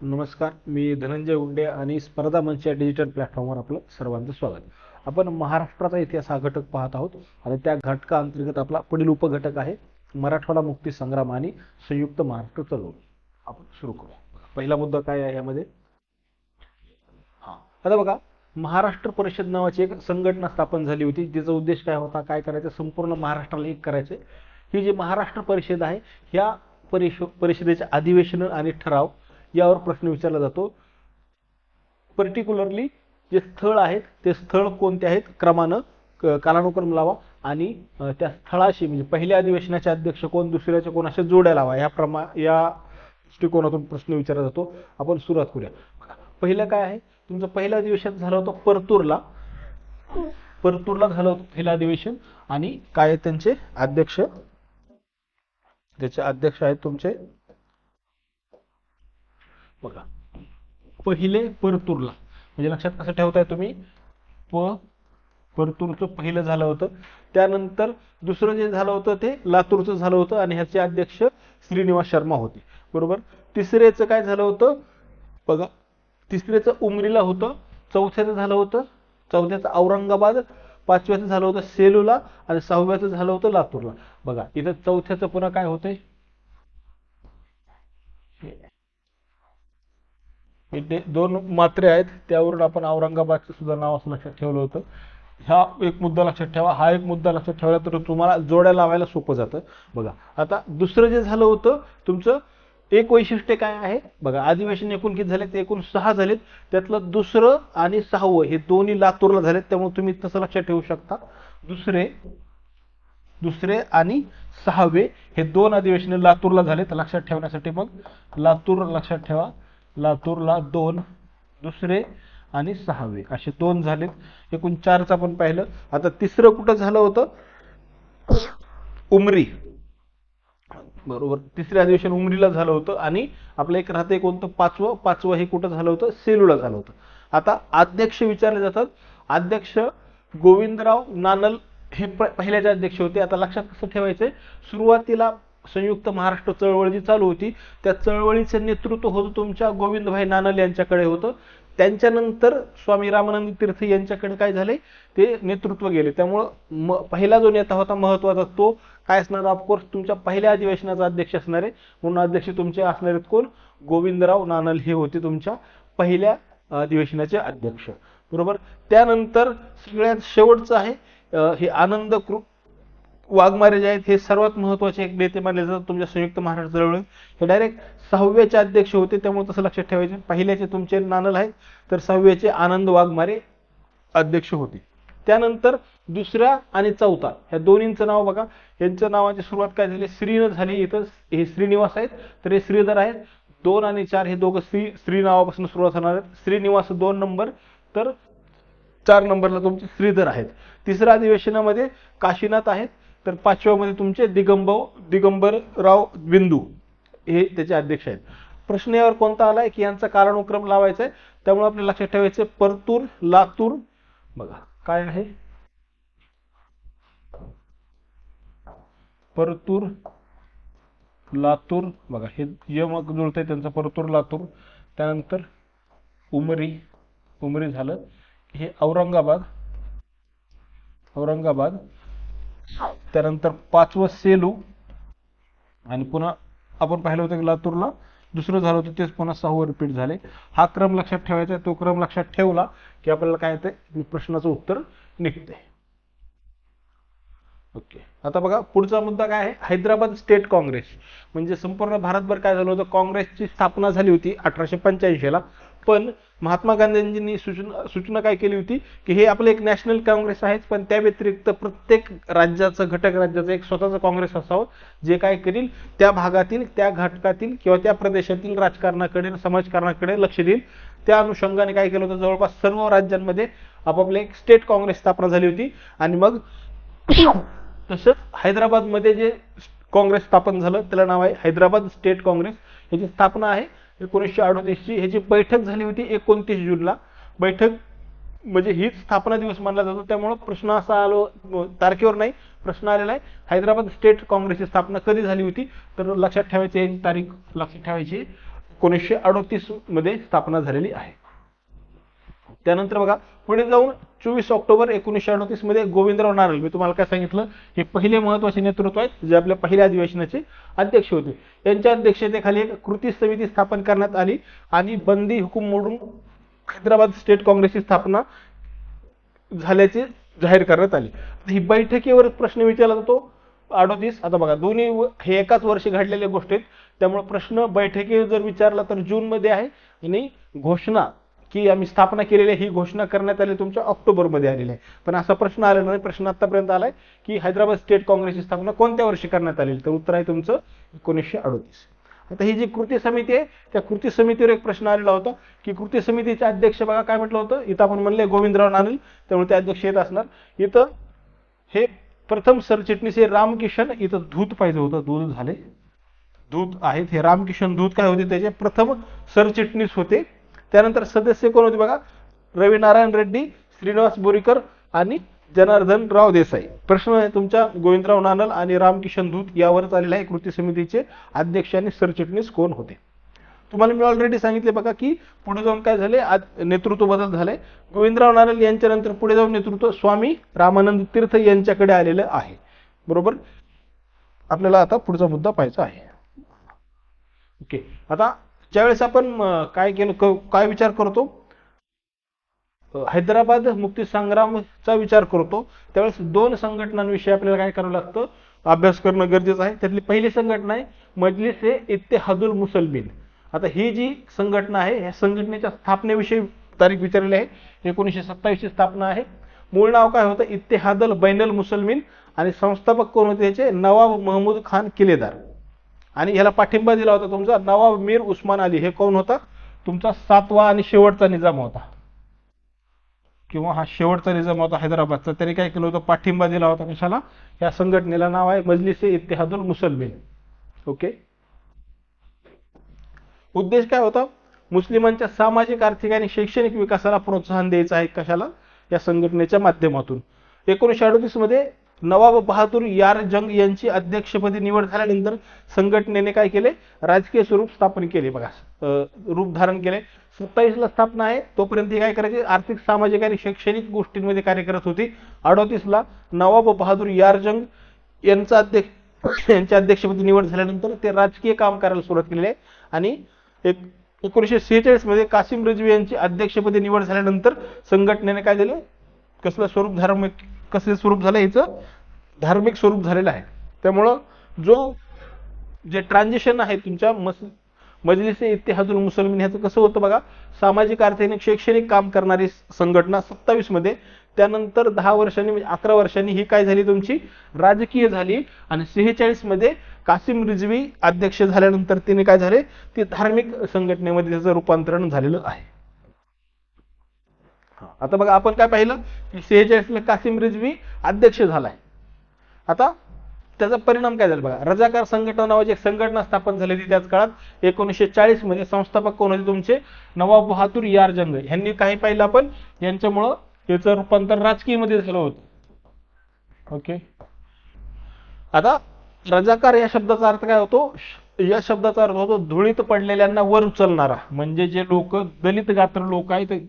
नमस्कार, मी धनंजय उंडे आणि स्पर्धा मंच या डिजिटल प्लॅटफॉर्मवर आपलं सर्वांचं स्वागत. आपण महाराष्ट्राचा इतिहास हा घटक पाहत आहोत आणि त्या घटकाअंतर्गत आपला पुढील उपघटक आहे मराठवाडा मुक्ती संग्राम आणि संयुक्त महाराष्ट्र चळवळ. आपण सुरू करू. पहिला मुद्दा काय आहे यामध्ये? हा, आता बघा, महाराष्ट्र परिषद नावाची एक संघटना स्थापन झाली होती, जिचा उद्देश काय होता, काय करायचं, संपूर्ण महाराष्ट्राला एक करायचे. ही जी महाराष्ट्र परिषद आहे, ह्या परिषदेचे अधिवेशन आणि ठराव यावर प्रश्न विचारला जातो. पर्टिक्युलरली जे स्थळ आहेत ते स्थळ कोणते आहेत, क्रमानं कालानुक्रम लावा आणि त्या स्थळाशी म्हणजे पहिल्या अधिवेशनाचे अध्यक्ष कोण, दुसऱ्याचे कोण, असे जोड्या लावा. या दृष्टिकोनातून प्रश्न विचारला जातो. आपण सुरुवात करूया. पहिलं काय आहे, तुमचं पहिलं अधिवेशन झालं होतं परतूरला. परतूरला झालं होतं पहिलं अधिवेशन आणि काय त्यांचे अध्यक्ष, त्याचे अध्यक्ष आहेत तुमचे बघा, पहिले परतूरला, म्हणजे लक्षात कसं ठेवताय तुम्ही, परतूरचं पहिलं झालं होतं. त्यानंतर दुसरं जे झालं होतं ते लातूरचं झालं होतं आणि ह्याचे अध्यक्ष श्रीनिवास शर्मा होते, बरोबर. तिसऱ्याचं काय झालं होतं बघा, तिसऱ्याचं उमरीला होतं. चौथ्याचं झालं होतं, चौथ्याचं औरंगाबाद. पाचव्याचं झालं होतं सेलूला आणि सहाव्याचं झालं होतं लातूरला. बघा इथं चौथ्याचं पुन्हा काय होतंय, इथे दोन मात्रे आहेत, त्यावरून आपण औरंगाबादचं सुद्धा नाव असं लक्षात ठेवलं होतं. हा एक मुद्दा लक्षात ठेवा. हा एक मुद्दा लक्षात ठेवला तर तुम्हाला जोड्या लावायला सोपं जातं. बघा आता दुसरं जे झालं होतं तुमचं, एक वैशिष्ट्य काय आहे बघा, अधिवेशन एकूण किती झालेत, एकूण 6 झालेत. त्यातलं दुसरं आणि 6वं हे दोन्ही लातूरला झालेत, त्यामुळे तुम्ही तसं लक्षात ठेवू शकता. दुसरे आणि 6वे हे दोन अधिवेशन लातूरला झालेत. लक्षात ठेवण्यासाठी मग लातूर लक्षात ठेवा. लातूरला 2, दुसरे आणि 6वे असे 2 झालेत. एकूण 4चं आपण पाहिलं. आता तिसरं कुठं झालं होतं, उमरी, बरोबर. तिसरे अधिवेशन उमरीला झालं होतं आणि आपलं एक राहते कोणतं, पाचवं हे कुठं झालं होतं, सेलूला झालं होतं. आता अध्यक्ष विचारले जातात. अध्यक्ष गोविंदराव नानल हे पहिल्याचे अध्यक्ष होते. आता लक्षात कसं ठेवायचंय, सुरुवातीला संयुक्त महाराष्ट्र चळवळ जी चालू होती त्या चळवळीचे नेतृत्व होतं तुमच्या गोविंदभाई नानल यांच्याकडे होतं. त्यांच्यानंतर स्वामी रामानंद तीर्थ यांच्याकडे काय झाले, ते नेतृत्व गेले. त्यामुळं पहिला जो नेता होता महत्वाचा तो काय असणार, ऑफकोर्स तुमच्या पहिल्या अधिवेशनाचा अध्यक्ष असणार आहे. म्हणून अध्यक्ष तुमचे असणार आहेत कोण, गोविंदराव नानल हे होते तुमच्या पहिल्या अधिवेशनाचे अध्यक्ष, बरोबर. त्यानंतर सगळ्यात शेवटचं आहे हे आनंद वाघमारे जे आहेत हे सर्वात महत्वाचे एक नेते मानले जातात तुमच्या संयुक्त महाराष्ट्र चळवळीत. हे डायरेक्ट 6व्याचे अध्यक्ष होते, त्यामुळे तसं लक्षात ठेवायचे. पहिल्याचे तुमचे नानल आहेत तर 6व्याचे आनंद वाघमारे अध्यक्ष होते. त्यानंतर दुसरा आणि चौथा ह्या दोन्हींचं नाव बघा, यांच्या नावाची सुरुवात काय झाली, श्रीनं झाली. इथं हे श्रीनिवास आहेत तर हे श्रीधर आहेत. 2 आणि 4 हे दोघं श्री नावापासून सुरुवात होणार आहेत. श्रीनिवास 2 नंबर तर 4 नंबरला तुमचे श्रीधर आहेत. तिसऱ्या अधिवेशनामध्ये काशीनाथ आहेत तर 5व्यामध्ये तुमचे दिगंबरराव बिंदू हे त्याचे अध्यक्ष आहेत. प्रश्न यावर कोणता आलाय की यांचा कालानुक्रम लावायचा आहे, त्यामुळे आपल्याला लक्षात ठेवायचं परतूर, लातूर. बघा काय आहे, परतूर, लातूर. बघा हे मग जुळतंय त्यांचं, परतूर, लातूर. त्यानंतर उमरी झालं. हे औरंगाबाद. त्यानंतर 5वं सेलू आणि पुन्हा आपण पाहिलं होतं की लातूरला दुसरं झालं होतं, तेच पुन्हा 6वं रिपीट झाले. हा क्रम लक्षात ठेवायचा. तो क्रम लक्षात ठेवला की आपल्याला काय येतंय, प्रश्नाचं उत्तर निघतंय. ओके, आता बघा पुढचा मुद्दा काय आहे, हैदराबाद स्टेट काँग्रेस. म्हणजे संपूर्ण भारतभर काय झालं होतं, काँग्रेसची स्थापना झाली होती 1885 ला. पण महात्मा गांधींनी सूचना काय केली होती की हे आपलं एक नॅशनल काँग्रेस आहे, पण त्या व्यतिरिक्त प्रत्येक राज्याचं, घटक राज्याचं एक स्वतःचं काँग्रेस असावं, जे काय करील त्या भागातील, त्या घटकातील किंवा त्या प्रदेशातील राजकारणाकडे, समाजकारणाकडे लक्ष देईल. त्या अनुषंगाने काय केलं होतं, जवळपास सर्व राज्यांमध्ये आपापले एक स्टेट काँग्रेस स्थापना झाली होती. आणि मग तसंच हैदराबादमध्ये जे काँग्रेस स्थापन झालं त्याला नाव आहे हैदराबाद स्टेट काँग्रेस. ह्याची स्थापना आहे 1938 ची. ह्याची बैठक झाली होती 29 जूनला. बैठक म्हणजे हीच स्थापना दिवस मानला जातो. त्यामुळे प्रश्न असा आलो, तारखेवर नाही प्रश्न आलेला आहे, हैदराबाद स्टेट काँग्रेसची स्थापना कधी झाली होती, तर लक्षात ठेवायची तारीख, लक्षात ठेवायची 1938 मध्ये स्थापना झालेली आहे. त्यानंतर बघा पुढे जाऊन 24 ऑक्टोबर 1938 मध्ये गोविंदराव नारळ, मी तुम्हाला काय सांगितलं, हे पहिले महत्त्वाचे नेतृत्व आहेत जे आपल्या पहिल्या अधिवेशनाचे अध्यक्ष होते. यांच्या अध्यक्षतेखाली एक कृती समिती स्थापन करण्यात आली आणि बंदी हुकूम मोडून हैदराबाद स्टेट काँग्रेसची स्थापना झाल्याचे जाहीर करण्यात आली. ही बैठकीवर प्रश्न विचारला जातो 38. आता बघा दोन्ही हे एकाच वर्षी घडलेल्या गोष्टी आहेत, त्यामुळे प्रश्न बैठकीवर जर विचारला तर जून मध्ये आहे आणि घोषणा की आम्ही स्थापना केलेली ही घोषणा करण्यात आली तुमच्या ऑक्टोबर मध्ये आलेली आहे. पण असा प्रश्न आलेला नाही. प्रश्न आतापर्यंत आलाय की हैदराबाद स्टेट काँग्रेसची स्थापना कोणत्या वर्षी करण्यात आली, तर उत्तर आहे तुमचं 1938. आता ही जी कृती समिती आहे त्या कृती समितीवर एक प्रश्न आलेला होता की कृती समितीचे अध्यक्ष बघा काय म्हटलं होतं, इथं आपण म्हणले गोविंदराव नानल, त्यामुळे ते अध्यक्ष येत असणार. इथं हे प्रथम सरचिटणीस हे रामकिशन, इथं धूत पाहिजे होतं, दूध झाले, दूत आहेत हे रामकिशन दूत काय होते त्याचे प्रथम सरचिटणीस होते. त्यानंतर सदस्य कोण होते बघा, रवी नारायण रेड्डी, श्रीनिवास बोरीकर आणि जनार्दन राव देसाई. प्रश्न आहे तुमच्या गोविंदराव नानल आणि रामकिशन दूत यावरच आलेला आहे कृती समितीचे अध्यक्ष आणि सरचिटणीस कोण होते. तुम्हाला मी ऑलरेडी सांगितले बघा की पुढे जाऊन काय झाले, नेतृत्व बदल झाले. गोविंदराव नानल यांच्या नंतर पुढे जाऊन नेतृत्व स्वामी रामानंद तीर्थ यांच्याकडे आलेलं आहे. बरोबर, आपल्याला आता पुढचा मुद्दा पाहायचा आहे. ओके, आता ज्यावेळेस आपण काय केलं, काय विचार करतो, हैदराबाद मुक्ती संग्रामचा विचार करतो त्यावेळेस दोन संघटनांविषयी आपल्याला काय करावं लागतं, अभ्यास करणं गरजेचं आहे. त्यातली पहिली संघटना आहे मजलिस ए इत्तेहादुल मुसलमीन. आता ही जी संघटना आहे या संघटनेच्या स्थापनेविषयी तारीख विचारलेली आहे, 1927 ची स्थापना आहे. मूळ नाव काय होतं, इत्तेहादल बैनल मुसलमीन, आणि संस्थापक कोण होते त्याचे, नवाब महमूद खान किलेदार. आणि ह्याला पाठिंबा दिला होता तुमचा नवाब मीर उस्मान अली, हे कोण होता, तुमचा 7वा आणि शेवटचा निजाम होता, किंवा हा शेवटचा निजाम होता हैदराबादचा. त्याने काय केलं होतं, पाठिंबा दिला होता कशाला, या संघटनेला नाव आहे मजलिस ए इत्तेहादुल मुसलमीन. ओके, उद्देश काय होता, मुस्लिमांच्या सामाजिक, आर्थिक आणि शैक्षणिक विकासाला प्रोत्साहन द्यायचं आहे कशाला, या संघटनेच्या माध्यमातून. 1938 मध्ये नवाब बहादूर यार जंग यांची अध्यक्षपदी निवड झाल्यानंतर संघटनेने काय केले, राजकीय स्वरूप स्थापन केले. बघा रूप धारण केले. 27 ला स्थापना आहे, तोपर्यंत काय करायचे, आर्थिक, सामाजिक आणि शैक्षणिक गोष्टींमध्ये कार्य करत होती. 38 ला नवाब बहादूर यार जंग यांच्या अध्यक्षपदी निवड झाल्यानंतर ते राजकीय काम करायला सुरुवात केली आहे. आणि 1946 मध्ये कासिम रिजवी यांची अध्यक्षपदी निवड झाल्यानंतर संघटनेने काय दिले, कसलं स्वरूप, धार्मिक, कसले स्वरूप झालं, याचं धार्मिक स्वरूप झालेलं आहे. त्यामुळं जे ट्रान्झिशन आहे तुमच्या मजलिस ए इत्तेहादुल मुसलमीन ह्याचं कसं होतं बघा, सामाजिक, आर्थिक आणि शैक्षणिक काम करणारी संघटना 27 मध्ये, त्यानंतर 10 वर्षांनी म्हणजे 11 वर्षांनी ही काय झाली तुमची राजकीय झाली. आणि 46 मध्ये कासिम रिजवी अध्यक्ष झाल्यानंतर तिने काय झाले, ते धार्मिक संघटनेमध्ये त्याचं रूपांतरण झालेलं आहे. आता बघा आपण काय पाहिलं की 46 ला कासिम रिजवी अध्यक्ष झालाय. आता त्याचा परिणाम काय झाला बघा, रजाकार संघटना नावाची एक संघटना स्थापन झाली होती त्याच काळात. 1940 मध्ये संस्थापक कोण होते तुमचे, नवाब बहादूर यार जंग. यांनी काय पाहिलं आपण, यांच्यामुळं त्याचं रूपांतर राजकीय मध्ये झालं होतं. ओके, आता रजाकार या शब्दाचा अर्थ काय होतो, या शब्दाचा अर्थ होतो धुळीत पडलेल्यांना वर उचलणारा. म्हणजे जे लोक दलित गात्र लोक आहेत,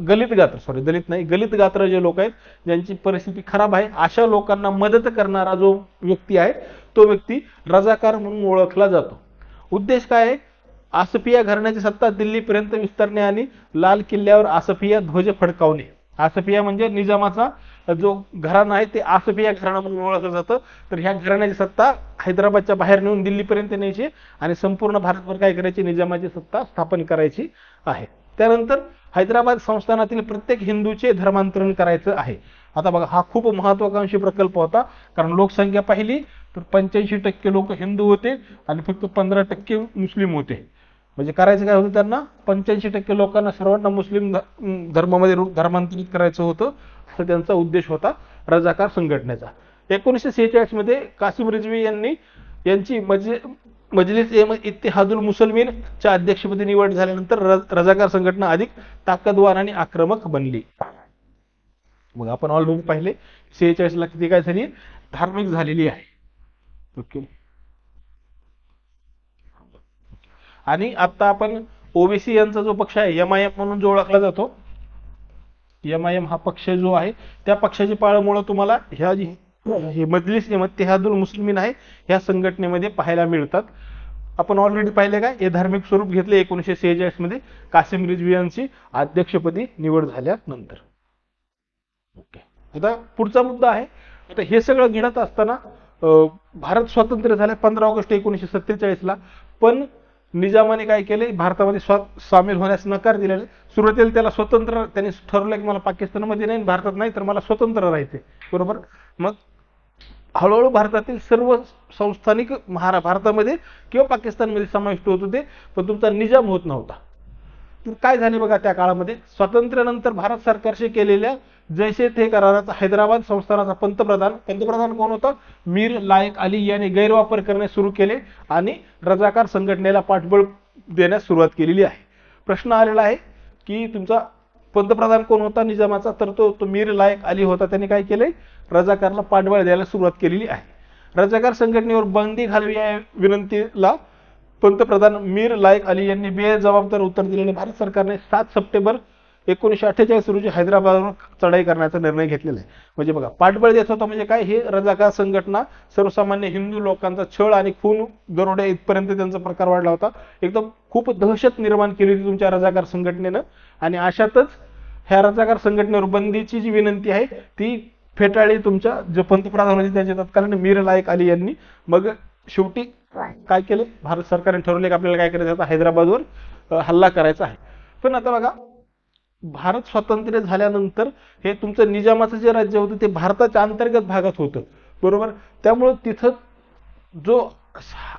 दलित गात्र जे लोक आहेत ज्यांची परिस्थिती खराब आहे, अशा लोकांना मदत करणारा जो व्यक्ती आहे तो व्यक्ती रजाकार म्हणून ओळखला जातो. उद्देश काय आहे, आसफिया घराण्याची सत्ता दिल्लीपर्यंत विस्तारणे आणि लाल किल्ल्यावर आसफिया ध्वज फडकावणे. आसफिया म्हणजे निजामाचा जो घराणा आहे ते आसफिया घराणा म्हणून ओळखलं जातं. तर ह्या घराण्याची सत्ता हैदराबादच्या बाहेर नेऊन दिल्लीपर्यंत न्यायची आणि संपूर्ण भारतभर काय करायची, निजामाची सत्ता स्थापन करायची आहे. त्यानंतर हैदराबाद संस्थानातील प्रत्येक हिंदूचे धर्मांतरण करायचं आहे. आता बघा हा खूप महत्वाकांक्षी प्रकल्प होता, कारण लोकसंख्या पाहिली तर 85% लोक हिंदू होते आणि फक्त 15% मुस्लिम होते. म्हणजे करायचं काय होतं, त्यांना 85% लोकांना सर्वांना मुस्लिम धर्मामध्ये धर्मांतरित करायचं होतं, असा त्यांचा उद्देश होता रजाकार संघटनेचा. 1946 मध्ये कासिम रिजवी यांची मजलिस ए इत्तेहादुल मुसलमीन च्या अध्यक्षपदी निवड झाल्यानंतर रजाकार संघटना अधिक ताकदवार आणि आक्रमक बनली. मग आपण ऑलरेडी पाहिले 46 ला किती काय झाली, धार्मिक झालेली आहे. ओके, आणि आता आपण ओबीसी यांचा जो पक्ष आहे MIM म्हणून जो ओळखला जातो, MIM हा पक्ष जो आहे त्या पक्षाची पाळंमुळं तुम्हाला ह्या जी हे मजलिस इत्तेहादुल मुस्लिमीन आहे ह्या संघटनेमध्ये पाहायला मिळतात. आपण ऑलरेडी पाहिले काय, हे धार्मिक स्वरूप घेतले 1946 मध्ये कासिम रिजवी यांची अध्यक्षपदी निवड झाल्यानंतर. ओके, आता पुढचा मुद्दा आहे. आता हे सगळं घडत असताना भारत स्वतंत्र झाला 15 ऑगस्ट 1947 ला, पण निजामाने काय केले, भारतामध्ये सामील होण्यास नकार दिलेला. सुरुवातीला त्याला स्वतंत्र, त्यांनी ठरवलं की मला पाकिस्तानमध्ये नाही भारतात नाही तर मला स्वतंत्र राहायचे, बरोबर. मग हळूहळू भारतातील सर्व संस्थानिक भारतामध्ये किंवा पाकिस्तानमध्ये समाविष्ट होत होते, पण तुमचा निजाम होत नव्हता. तर काय झाले बघा, त्या काळामध्ये स्वातंत्र्यानंतर भारत सरकारशी केलेल्या जैसे थे कराराचा हैदराबाद संस्थानाचा पंतप्रधान कोण होता, मीर लायक अली यांनी गैरवापर करणे सुरू केले आणि रजाकार संघटनेला पाठबळ देण्यास सुरुवात केलेली आहे. प्रश्न आलेला आहे की तुमचा पंतप्रधान कोण होता निजामाचा, तर तो मीर लायक अली होता. त्यांनी काय केले, रजाकारला पाठबळ द्यायला सुरुवात केलेली आहे. रजाकार संघटनेवर बंदी घालावी या विनंतीला पंतप्रधान मीर लायक अली यांनी बेजबाबदार उत्तर दिलेले. भारत सरकारने 7 सप्टेंबर 1948 रोजी हैदराबादवर चढाई करण्याचा निर्णय घेतलेला आहे. म्हणजे बघा, पाठबळ देत होता म्हणजे काय, हे रजाकार संघटना सर्वसामान्य हिंदू लोकांचा छळ आणि खून दरोडे इथपर्यंत त्यांचा प्रकार वाढला होता. एकदम खूप दहशत निर्माण केली होती तुमच्या रजाकार संघटनेनं, आणि अशातच ह्या रजाकार संघटनेवर बंदीची जी विनंती आहे ती फेटाळली तुमच्या जे पंतप्रधान होते त्यांचे तत्कालीन मीर लायक अली यांनी. मग शेवटी काय केलं, भारत सरकारने ठरवले की आपल्याला काय करायचं, आता हैदराबादवर हल्ला करायचा आहे. पण आता बघा, भारत स्वातंत्र्य झाल्यानंतर हे तुमचं निजामाचं जे राज्य होतं ते भारताच्या अंतर्गत भागात होतं, बरोबर. त्यामुळं तिथं जो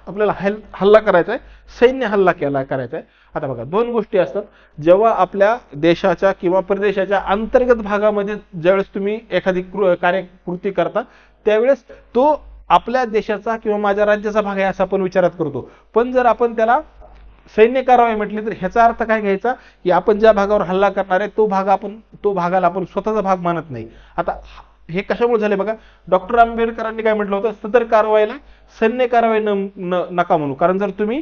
आपल्याला हल्ला करायचा आहे, सैन्य हल्ला करायचा आहे. आता बघा, 2 गोष्टी असतात. जेव्हा आपल्या देशाच्या किंवा प्रदेशाच्या अंतर्गत भागामध्ये ज्यावेळेस तुम्ही एखादी कार्यकृती करता त्यावेळेस तो आपल्या देशाचा किंवा माझ्या राज्याचा भाग आहे असं आपण विचारात करतो. पण जर आपण त्याला सैन्य कारवाई म्हटली तर ह्याचा अर्थ काय घ्यायचा, की आपण ज्या भागावर हल्ला करणार आहे तो भागाला आपण स्वतःचा भाग मानत नाही. आता हे कशामुळे झाले बघा, डॉक्टर आंबेडकरांनी काय म्हटलं होतं, सदर कारवाईला सैन्य कारवाई नका म्हणू. कारण जर तुम्ही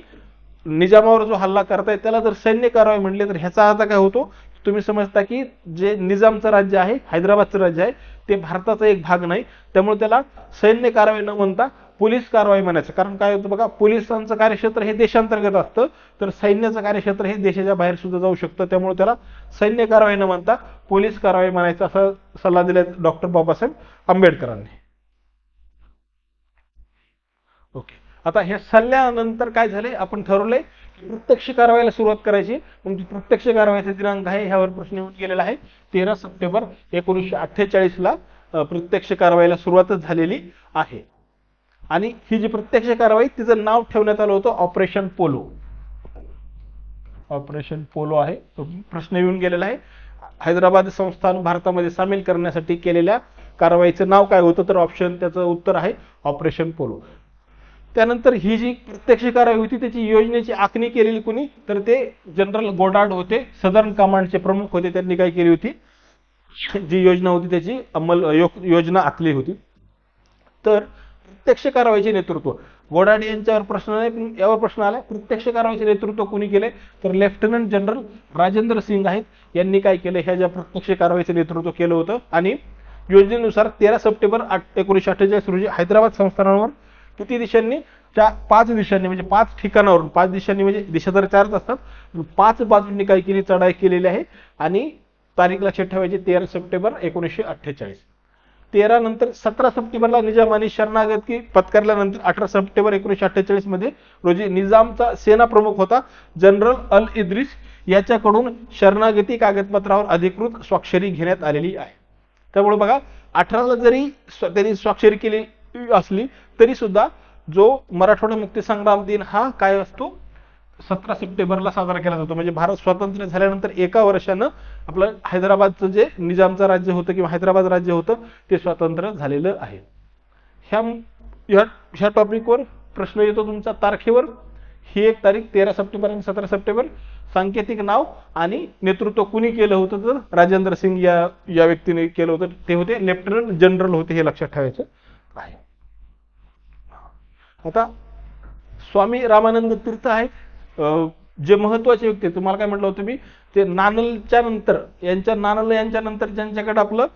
निजामावर जो हल्ला करताय त्याला जर सैन्य कारवाई म्हटले तर ह्याचा अर्थ काय होतो, तुम्ही समजता की जे निजामचं राज्य आहे, हैदराबादचं राज्य आहे, ते भारताचा एक भाग नाही. त्यामुळे त्याला सैन्य कारवाई न म्हणता पोलीस कारवाई म्हणायचं. कारण काय होतं बघा, पोलिसांचं कार्यक्षेत्र हे देशांतर्गत असतं, तर सैन्याचं कार्यक्षेत्र हे देशाच्या बाहेर सुद्धा जाऊ शकतं. त्यामुळे त्याला सैन्य कारवाई न म्हणता पोलीस कारवाई म्हणायचा असा सल्ला दिला डॉक्टर बाबासाहेब आंबेडकरांनी. ओके, आता हे सल्ल्यानंतर काय झाले, आपण ठरवलंय प्रत्यक्ष कारवाईला सुरुवात करायची. मग प्रत्यक्ष कारवाईचा दिनांक आहे ह्यावर प्रश्न येऊन गेलेला आहे. 13 सप्टेंबर 1948 ला प्रत्यक्ष कारवाईला सुरुवातच झालेली आहे. आणि ही जी प्रत्यक्ष कारवाई तिचं नाव ठेवण्यात आलं होतं ऑपरेशन पोलो. ऑपरेशन पोलो आहे. प्रश्न येऊन गेलेला आहे, हैदराबाद संस्थान भारतामध्ये सामील करण्यासाठी केलेल्या कारवाईचं नाव काय होतं, तर ऑप्शन त्याचं उत्तर आहे ऑपरेशन पोलो. त्यानंतर ही जी प्रत्यक्ष कारवाई होती त्याची योजनेची आखणी केलेली कोणी, तर ते जनरल गोडार्ड होते, सदर्न कमांडचे प्रमुख होते. त्यांनी काय केली होती, जी योजना होती त्याची योजना आखली होती. तर प्रत्यक्ष कारवाईचे नेतृत्व गोडार्ड यांच्यावर प्रश्न नाही, यावर प्रश्न आला, प्रत्यक्ष कारवाईचे नेतृत्व कोणी केले, तर लेफ्टनंट जनरल राजेंद्र सिंग आहेत. यांनी काय केलं, ह्या ज्या प्रत्यक्ष कारवाईचे नेतृत्व केलं होतं. आणि योजनेनुसार 13 सप्टेंबर 1948 रोजी हैदराबाद संस्थानावर किती दिशांनी, 5 दिशांनी, म्हणजे 5 ठिकाणावरून, 5 दिशांनी म्हणजे दिशा तर 4च असतात, 5 बाजूंनी काय केली, चढाई केलेली आहे. आणि तारीख लक्षात ठेवायची 13 सप्टेंबर 1948. 13 नंतर 17 सप्टेंबरला निजामाने शरणागती पत्करल्यानंतर 18 सप्टेंबर 1948 मध्ये रोजी निजामचा सेना प्रमुख होता जनरल अल इद्रिस याच्याकडून शरणागती कागदपत्रावर अधिकृत स्वाक्षरी घेण्यात आलेली आहे. त्यामुळे बघा, 18ला जरी त्यांनी स्वाक्षरी केली असली तरी सुद्धा जो मराठवाडा मुक्ती संग्राम दिन हा काय असतो, 17 सप्टेंबरला साजरा केला जातो. म्हणजे भारत स्वातंत्र्य झाल्यानंतर एका वर्षानं आपलं हैदराबादचं जे निजामचं राज्य होतं किंवा हैदराबाद राज्य होतं ते स्वातंत्र्य झालेलं आहे. ह्या टॉपिकवर प्रश्न येतो तुमच्या तारखेवर. ही एक तारीख 13 सप्टेंबर आणि 17 सप्टेंबर. सांकेतिक नाव आणि नेतृत्व कुणी केलं होतं, तर राजेंद्र सिंग या व्यक्तीने केलं होतं. ते होते लेफ्टनंट जनरल होते, हे लक्षात ठेवायचं आहे. आता स्वामी रामानंद तीर्थ आहेत, जे महत्वाचे व्यक्ती आहेत, तुम्हाला काय म्हटलं होतं मी, ते नानलच्या नंतर नानल यांच्या नंतर ज्यांच्याकडे आपलं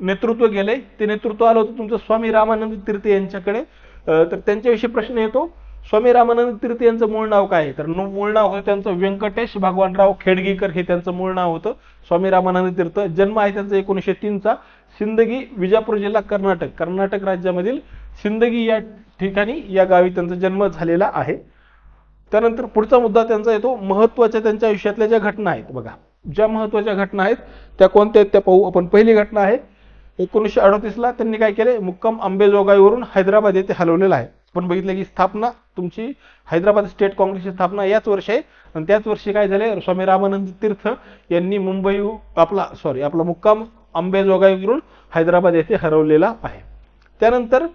नेतृत्व गेलंय, ते नेतृत्व आलं होतं तुमचं स्वामी रामानंद तीर्थ यांच्याकडे. तर त्यांच्याविषयी प्रश्न येतो. स्वामी रामानंद तीर्थ यांचं मूळ नाव काय आहे? तर मूळ नाव होतं त्यांचं व्यंकटेश भगवानराव खेडगीकर, हे त्यांचं मूळ नाव होतं. स्वामी रामानंद तीर्थ. जन्म आहे त्यांचा 1903चा. सिंदगी, विजापूर जिल्हा, कर्नाटक राज्यामधील सिंदगी या ठिकाणी, या गावी त्यांचा जन्म झालेला आहे. त्यानंतर पुढचा मुद्दा त्यांचा येतो महत्वाच्या त्यांच्या आयुष्यातल्या ज्या घटना आहेत. बघा, ज्या महत्वाच्या घटना आहेत त्या कोणत्या आहेत त्या पाहू आपण. पहिली घटना आहे 1938ला त्यांनी काय केले, मुक्काम अंबेजोगाईवरून हैदराबाद येथे हलवलेला आहे. पण बघितलं की स्थापना तुमची हैदराबाद स्टेट काँग्रेसची स्थापना याच वर्षी आहे. आणि त्याच वर्षी काय झाले, स्वामी रामानंद तीर्थ यांनी आपला मुक्काम अंबेजोगाईवरून हैदराबाद येथे हरवलेला आहे. त्यानंतर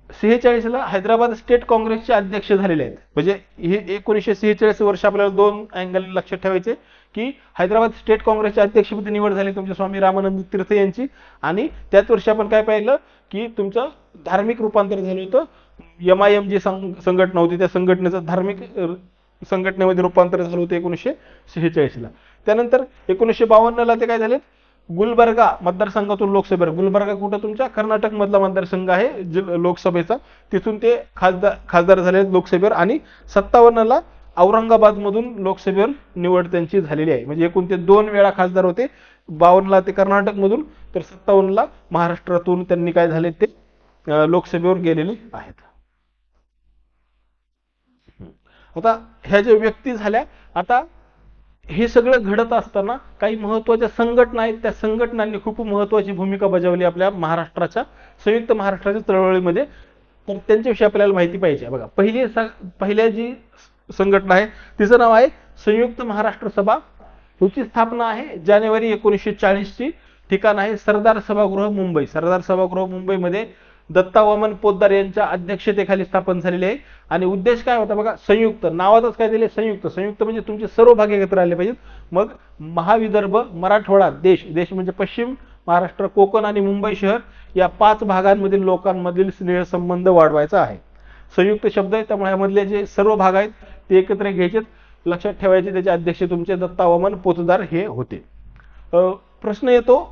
46ला हैदराबाद स्टेट काँग्रेसचे अध्यक्ष झालेले आहेत. म्हणजे हे 1946 वर्ष आपल्याला दोन अँगल लक्षात ठेवायचे की हैदराबाद स्टेट काँग्रेसचे अध्यक्षपदी निवड झाली तुमचे स्वामी रामानंद तीर्थ यांची. आणि त्याच वर्षी आपण काय पाहिलं की तुमचं धार्मिक रूपांतर झालं होतं. MIM जी संघटना होती त्या संघटनेचं धार्मिक संघटनेमध्ये रूपांतर झालं होतं 1946ला. त्यानंतर 1952ला ते काय झाले, गुलबर्गा मतदारसंघातून लोकसभेवर, गुलबर्गा कुठं तुमच्या कर्नाटक मधला मतदारसंघ आहे लोकसभेचा, तिथून ते खासदार झाले लोकसभेवर. आणि 57ला औरंगाबाद मधून लोकसभेवर निवड त्यांची झालेली आहे. म्हणजे एकूण ते 2 वेळा खासदार होते. 52ला ते कर्नाटक मधून, तर 57ला महाराष्ट्रातून त्यांनी काय झाले ते लोकसभेवर गेलेले आहेत. आता ह्या ज्या व्यक्ती झाल्या, आता हे सगळं घडत असताना काही महत्वाच्या संघटना आहेत, त्या संघटनांनी खूप महत्वाची भूमिका बजावली आपल्या महाराष्ट्राच्या, संयुक्त महाराष्ट्राच्या चळवळीमध्ये. तर त्यांच्याविषयी आपल्याला माहिती पाहिजे. बघा, पहिल्या जी संघटना आहे तिचं नाव आहे संयुक्त महाराष्ट्र सभा. हिची स्थापना आहे जानेवारी 1940ची. ठिकाण आहे सरदार सभागृह मुंबई. सरदार सभागृह मुंबईमध्ये दत्ता वामन पोद्दार यांच्या अध्यक्षतेखाली स्थापन झालेली आहे. आणि उद्देश काय होता बघा, संयुक्त, नावातच काय दिले, संयुक्त म्हणजे तुमचे सर्व भाग एकत्र आले पाहिजेत. मग महाविदर्भ, मराठवाडा, देश म्हणजे पश्चिम महाराष्ट्र, कोकण आणि मुंबई शहर या 5 भागांमधील लोकांमधील स्नेहसंबंध वाढवायचा आहे. संयुक्त शब्द आहे, त्यामुळे यामधले जे सर्व भाग आहेत ते एकत्र घ्यायचे, लक्षात ठेवायचे. त्याचे अध्यक्ष तुमचे दत्ता वामन पोतदार हे होते. प्रश्न येतो,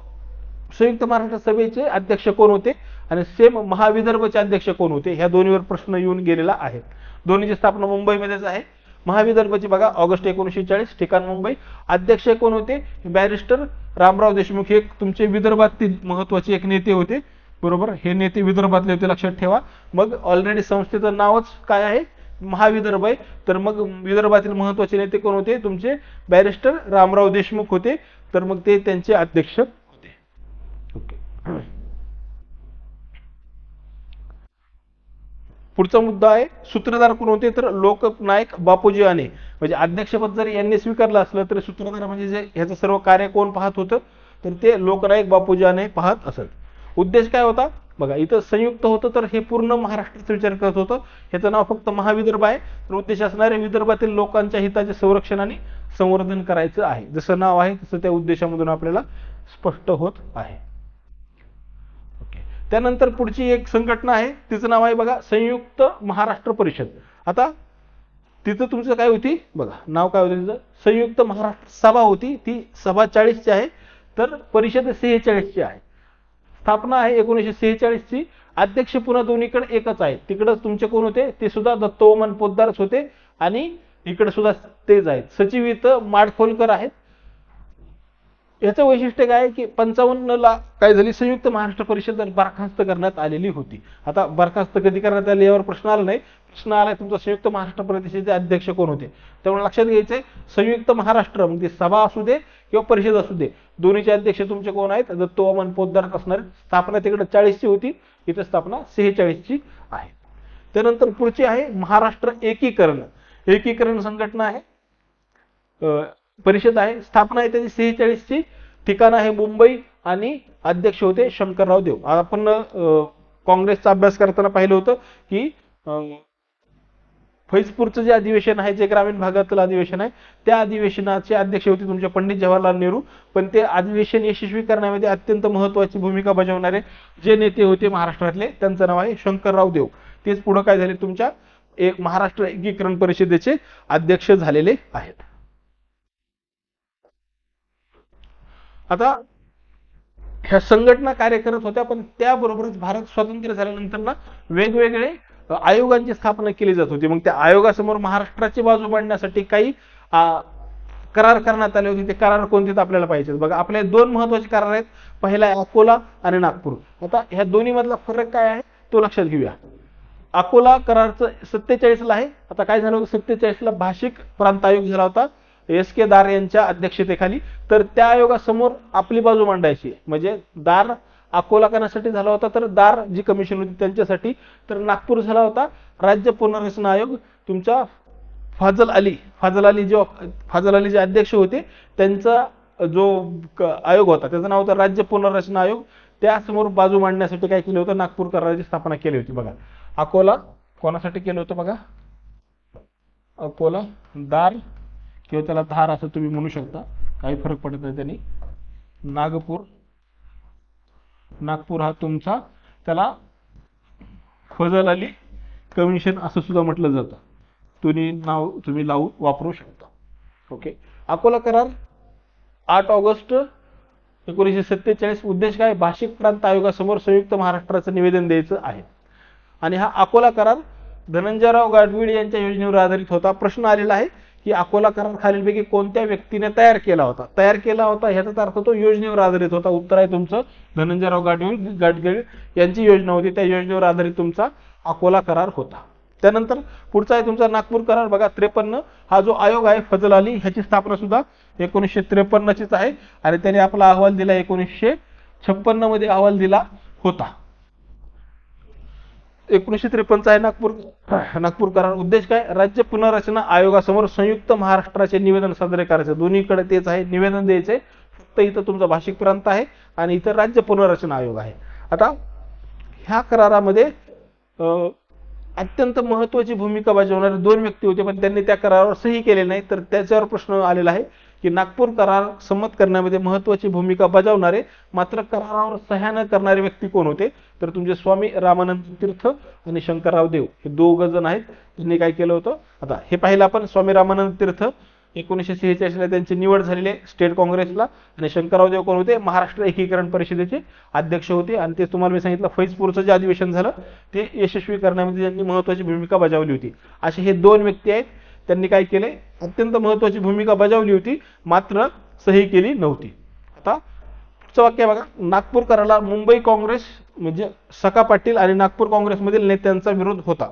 संयुक्त महाराष्ट्र सभेचे अध्यक्ष कोण होते आणि सेम महाविदर्भचे अध्यक्ष कोण होते, ह्या दोन्हीवर प्रश्न येऊन गेलेला आहे. दोन्हीची स्थापना मुंबईमध्येच आहे. महाविदर्भची बघा ऑगस्ट 1940, ठिकाण मुंबई. अध्यक्ष कोण होते, बॅरिस्टर रामराव देशमुख. हे तुमचे विदर्भातील महत्वाचे एक नेते होते, बरोबर. हे नेते विदर्भातले होते, लक्षात ठेवा. मग ऑलरेडी संस्थेचं नावच काय आहे, महाविदर्भ आहे. तर मग विदर्भातील महत्वाचे नेते कोण होते, तुमचे बॅरिस्टर रामराव देशमुख होते. तर मग ते त्यांचे अध्यक्ष होते. ओके. पुढचा मुद्दा आहे सूत्रधार कोण होते, तर लोकनायक बापूजी आने. म्हणजे अध्यक्षपद जरी यांनी स्वीकारलं असलं तरी सूत्रधार म्हणजे जे ह्याचं सर्व कार्य कोण पाहत होतं, तर ते लोकनायक बापूजी आने पाहत असत. उद्देश काय होता बघा, इथं संयुक्त होतं तर हे पूर्ण महाराष्ट्राचा विचार करत होतं. ह्याचं नाव फक्त महाविदर्भ आहे. तर उद्देश असणारे विदर्भातील लोकांच्या हिताचे संरक्षण आणि संवर्धन करायचं आहे. जसं नाव आहे तसं त्या उद्देशामधून आपल्याला स्पष्ट होत आहे. त्यानंतर पुढची एक संघटना आहे, तिचं नाव आहे बघा संयुक्त महाराष्ट्र परिषद. आता तिथं तुमचं काय होती बघा, नाव काय होतं तिचं, संयुक्त महाराष्ट्र सभा होती. ती सभा 40ची आहे, तर परिषद 46ची आहे. स्थापना आहे 1946ची. अध्यक्ष पुन्हा दोन्हीकडे एकच आहे. तिकडं तुमचे कोण होते, ते सुद्धा दत्तोमन पोद्दारच होते आणि इकडे सुद्धा तेच आहेत. सचिव इथं माडखोलकर आहेत. याचं वैशिष्ट्य काय की 55ला काय झाली, संयुक्त महाराष्ट्र परिषद बरखास्त करण्यात आलेली होती. आता बरखास्त कधी करण्यात आली यावर प्रश्न आला नाही. प्रश्न आलाय तुमचा संयुक्त महाराष्ट्र परिषदेचे अध्यक्ष कोण होते. त्यामुळे लक्षात घ्यायचंय संयुक्त महाराष्ट्र म्हणजे सभा असू दे किंवा परिषद असू दे, दोन्हीचे अध्यक्ष तुमचे कोण आहेत, दत्तोमन पोद्दार असणार. स्थापना तिकडे 40ची होती, इथे स्थापना 46ची आहे. त्यानंतर पुढची आहे महाराष्ट्र एकीकरण संघटना आहे, परिषद आहे. स्थापना आहे त्याची 46ची. ठिकाण आहे मुंबई आणि अध्यक्ष होते शंकरराव देव. आपण काँग्रेसचा अभ्यास करताना पाहिलं होतं की फैजपूरचं जे अधिवेशन आहे, जे ग्रामीण भागातलं अधिवेशन आहे, त्या अधिवेशनाचे अध्यक्ष होते तुमचे पंडित जवाहरलाल नेहरू. पण ते अधिवेशन यशस्वी करण्यामध्ये अत्यंत महत्वाची भूमिका बजावणारे जे नेते होते महाराष्ट्रातले, त्यांचं नाव आहे शंकरराव देव. तेच पुढे काय झाले तुमच्या एक महाराष्ट्र एकीकरण परिषदेचे अध्यक्ष झालेले आहेत. आता ह्या संघटना कार्य करत होत्या, पण त्याबरोबरच भारत स्वतंत्र झाल्यानंतर ना वेगवेगळे आयोगांची स्थापना केली जात होती. मग त्या आयोगासमोर महाराष्ट्राची बाजू मांडण्यासाठी काही करार करण्यात आले होते. ते करार कोणते आपल्याला पाहिजे बघा. आपले दोन महत्वाचे करार आहेत. पहिला आहे अकोला आणि नागपूर. आता ह्या दोन्ही मधला फरक काय आहे तो लक्षात घेऊया. अकोला करारचं 47 ला आहे. आता काय झालं होतं 47 ला भाषिक प्रांत आयोग झाला होता S.K. दार यांच्या अध्यक्षतेखाली. तर त्या आयोगासमोर आपली बाजू मांडायची, म्हणजे दार अकोला करण्यासाठी झाला होता, तर दार जी कमिशन होती त्यांच्यासाठी. तर नागपूर झाला होता राज्य पुनर्रचना आयोग. तुमचा फाजल अली जे अध्यक्ष होते त्यांचा जो आयोग होता त्याचं नाव होतं राज्य पुनर्रचना आयोग. त्यासमोर बाजू मांडण्यासाठी काय केलं होतं, नागपूर कराराची स्थापना केली होती. बघा अकोला कोणासाठी केलं होतं बघा, अकोला दार किंवा त्याला धार असं तुम्ही म्हणू शकता, काही फरक पडत नाही त्यांनी. नागपूर हा तुमचा, त्याला फजल अली कमिशन असं सुद्धा म्हटलं जातं. नाव तुम्ही वापरू शकता. ओके. अकोला करार 8 ऑगस्ट 1947. उद्देश काय, भाषिक प्रांत आयोगासमोर संयुक्त महाराष्ट्राचं निवेदन द्यायचं आहे. आणि हा अकोला करार धनंजयराव गाडगीळ यांच्या योजनेवर आधारित होता. प्रश्न आलेला आहे की अकोला करार खालीलपैकी कोणत्या व्यक्तीने तयार केला होता ह्याचा अर्थ तो योजनेवर आधारित होता. उत्तर आहे तुमचं धनंजयराव गाडगीळ यांची योजना होती, त्या योजनेवर आधारित तुमचा अकोला करार होता. त्यानंतर पुढचा आहे तुमचा नागपूर करार. बघा 53. हा जो आयोग आहे फजल अली ह्याची स्थापना सुद्धा 1953 चीच आहे आणि त्याने आपला अहवाल दिला 1956 मध्ये अहवाल दिला होता. 1953 आहे नागपूर करार. उद्देश काय, राज्य पुनर्रचना आयोगासमोर संयुक्त महाराष्ट्राचे निवेदन सादर करायचे. दोन्हीकडे तेच आहे, निवेदन द्यायचे. फक्त इथं तुमचा भाषिक प्रांत आहे आणि इथं राज्य पुनर्रचना आयोग आहे. आता ह्या करारामध्ये अत्यंत महत्वाची भूमिका बजावणारे 2 व्यक्ती होते, पण त्यांनी त्या करारावर सही केले नाही. तर त्याच्यावर प्रश्न आलेला आहे की नागपूर करार संमत करण्यामध्ये महत्वाची भूमिका बजावणारे मात्र करारावर सह्या न करणारे व्यक्ती कोण होते, तर तुमचे स्वामी रामानंद तीर्थ आणि शंकरराव देव हे 2 जण आहेत. त्यांनी काय केलं होतं, आता हे पाहिलं आपण. स्वामी रामानंद तीर्थ 1946 ला त्यांची निवड झालेली स्टेट काँग्रेसला, आणि शंकरराव देव कोण होते, महाराष्ट्र एकीकरण परिषदेचे अध्यक्ष होते. आणि ते तुम्हाला मी सांगितलं फैजपूरचं जे अधिवेशन झालं ते यशस्वी करण्यामध्ये त्यांनी महत्वाची भूमिका बजावली होती. असे हे 2 व्यक्ती आहेत. त्यांनी काय केले, अत्यंत महत्वाची भूमिका बजावली होती मात्र सही केली नव्हती. आता पुढचं वाक्य बघा, नागपूर कराराला मुंबई काँग्रेस म्हणजे सखा पाटील आणि नागपूर काँग्रेसमधील नेत्यांचा विरोध होता.